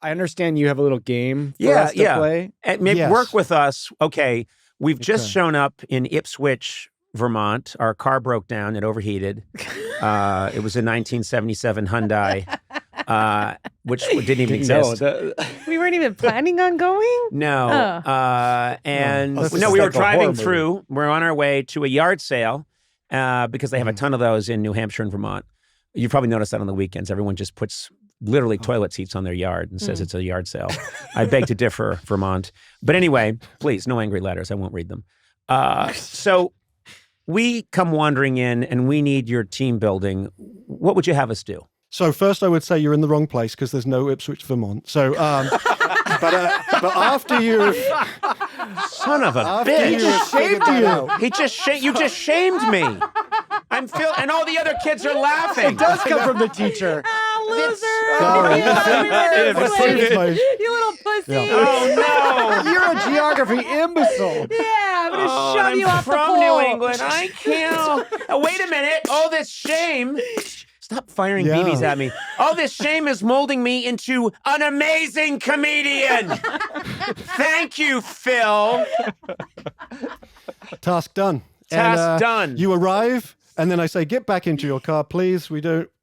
I understand you have a little game for us to play. And maybe work with us. Okay, we've just shown up in Ipswich, Vermont. Our car broke down. It overheated. It was a 1977 Hyundai, which didn't even exist. We weren't even planning on going? No. We were driving through. We're on our way to a yard sale because they have a ton of those in New Hampshire and Vermont. You probably noticed that on the weekends. Everyone just puts literally toilet seats on their yard and says it's a yard sale. I beg to differ, Vermont. But anyway, please, no angry letters. I won't read them. So we come wandering in and we need your team building. What would you have us do? So first I would say you're in the wrong place because there's no Ipswich, Vermont. So, but after you... Son of a bitch. He just shamed you. You just shamed me. And all the other kids are laughing. It does come from the teacher. Loser. Sorry. You little pussy. Yeah. Oh, no. You're a geography imbecile. Yeah, I'm going to shove you off the from pole. New England. I can't. Wait a minute. All this shame. Stop firing BBs at me. All this shame is molding me into an amazing comedian. Thank you, Phil. Task done. Done. You arrive, and then I say, get back into your car, please.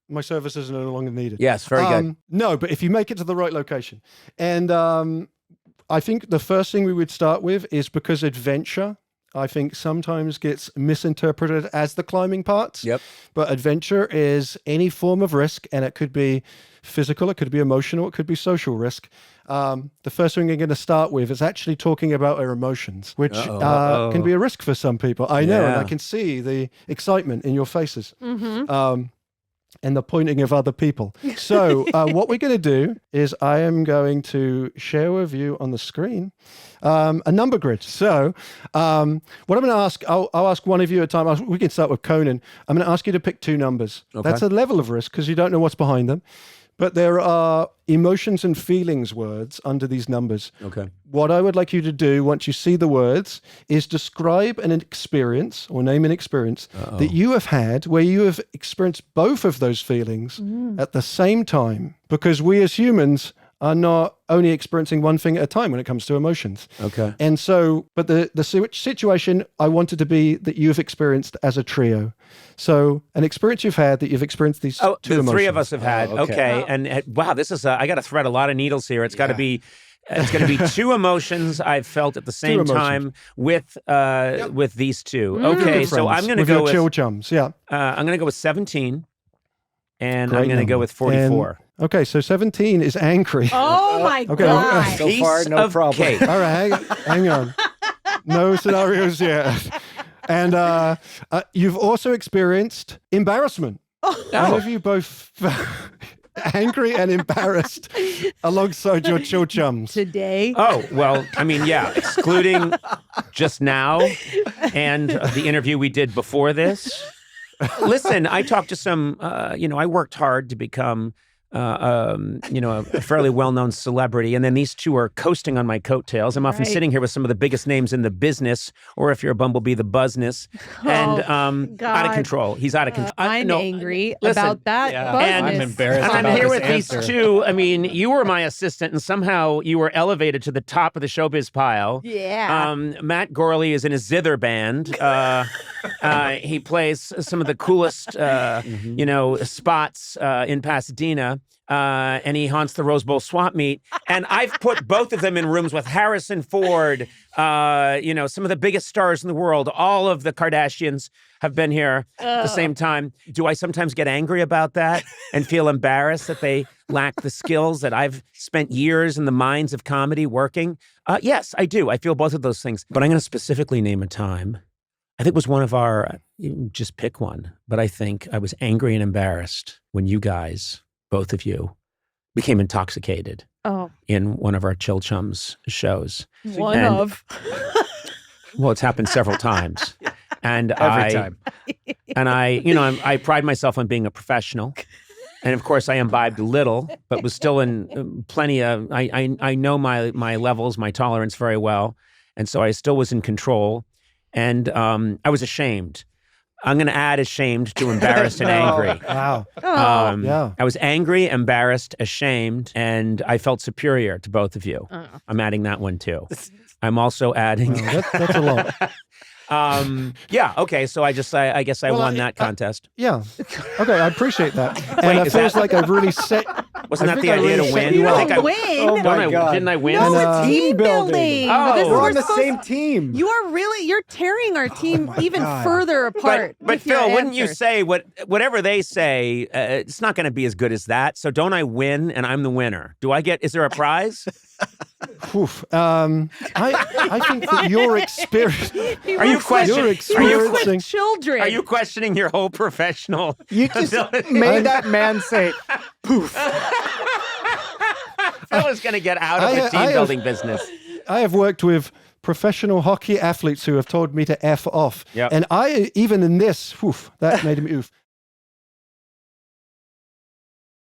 My services are no longer needed. Yes, very good. No, but if you make it to the right location. And I think the first thing we would start with is because adventure, I think, sometimes gets misinterpreted as the climbing parts. Yep. But adventure is any form of risk, and it could be physical, it could be emotional, it could be social risk. The first thing we're going to start with is actually talking about our emotions, which can be a risk for some people. I know, and I can see the excitement in your faces. Mm-hmm. And the pointing of other people. So what we're going to do is I am going to share with you on the screen a number grid. So what I'm going to ask, I'll ask one of you at a time. We can start with Conan. I'm going to ask you to pick 2 numbers. Okay. That's a level of risk because you don't know what's behind them. But there are emotions and feelings words under these numbers. Okay. What I would like you to do once you see the words is describe an experience or name an experience that you have had where you have experienced both of those feelings at the same time. Because we as humans are not only experiencing one thing at a time when it comes to emotions. Okay. And so, but the situation I wanted to be that you've experienced as a trio. So an experience you've had that you've experienced these 2 emotions. The 3 of us have had. Okay. And wow, this is, I got to thread a lot of needles here. It's got to be, it's going to be 2 emotions I've felt at the same time with these 2. Okay. So I'm going to go with Chill Chums. Yeah. I'm going to go with 17 and I'm going to go with 44. Okay, so 17 is angry. Oh my God. So far, no problem. Cake. All right, hang on. No scenarios yet. And you've also experienced embarrassment. One of you both angry and embarrassed alongside your Chill Chums. Today? Oh, well, I mean, yeah, excluding just now and the interview we did before this. Listen, I talked to some, I worked hard to become a fairly well-known celebrity, and then these 2 are coasting on my coattails. I'm often sitting here with some of the biggest names in the business, or if you're a bumblebee, the buzzness, and out of control. He's out of control. I'm angry about that. Yeah. And I'm embarrassed. And I'm here with these 2. I mean, you were my assistant, and somehow you were elevated to the top of the showbiz pile. Yeah. Matt Gourley is in a zither band. He plays some of the coolest, spots in Pasadena. And he haunts the Rose Bowl swap meet. And I've put both of them in rooms with Harrison Ford, some of the biggest stars in the world. All of the Kardashians have been here at the same time. Do I sometimes get angry about that and feel embarrassed that they lack the skills that I've spent years in the mines of comedy working? Yes, I do. I feel both of those things. But I'm going to specifically name a time. I think it was one of our, just pick one, but I think I was angry and embarrassed when you guys, both of you, became intoxicated in one of our Chill Chums shows. Well, it's happened several times. And Every time. And I pride myself on being a professional. And of course I imbibed a little, but was still in plenty of, I know my levels, my tolerance very well. And so I still was in control. And I was ashamed I'm going to add ashamed to embarrassed and angry. Wow. Oh. I was angry, embarrassed, ashamed, and I felt superior to both of you. I'm adding that one too. I'm also adding. That's a lot. Yeah. Okay. So I guess I won that contest. Yeah. Okay. I appreciate that. And it feels like I've really set. Wasn't I that think the I idea really to set win? you You up. I think don't I win. Oh my God. Didn't I win? No, And, it's team building. Oh. We're We're on the supposed- same team. You're tearing our team my even God. further apart. But with your Phil, wouldn't you answers. say whatever they say? It's not going to be as good as that. So don't I win, and I'm the winner? Is there a prize? Oof. I think that your experience. Are you questioning? You're experiencing. with children? Are you questioning your whole professional? You just ability? made that man say, poof. Phil is going to get out of the team building business. I have worked with professional hockey athletes who have told me to F off. Yep. And even in this, that made me oof.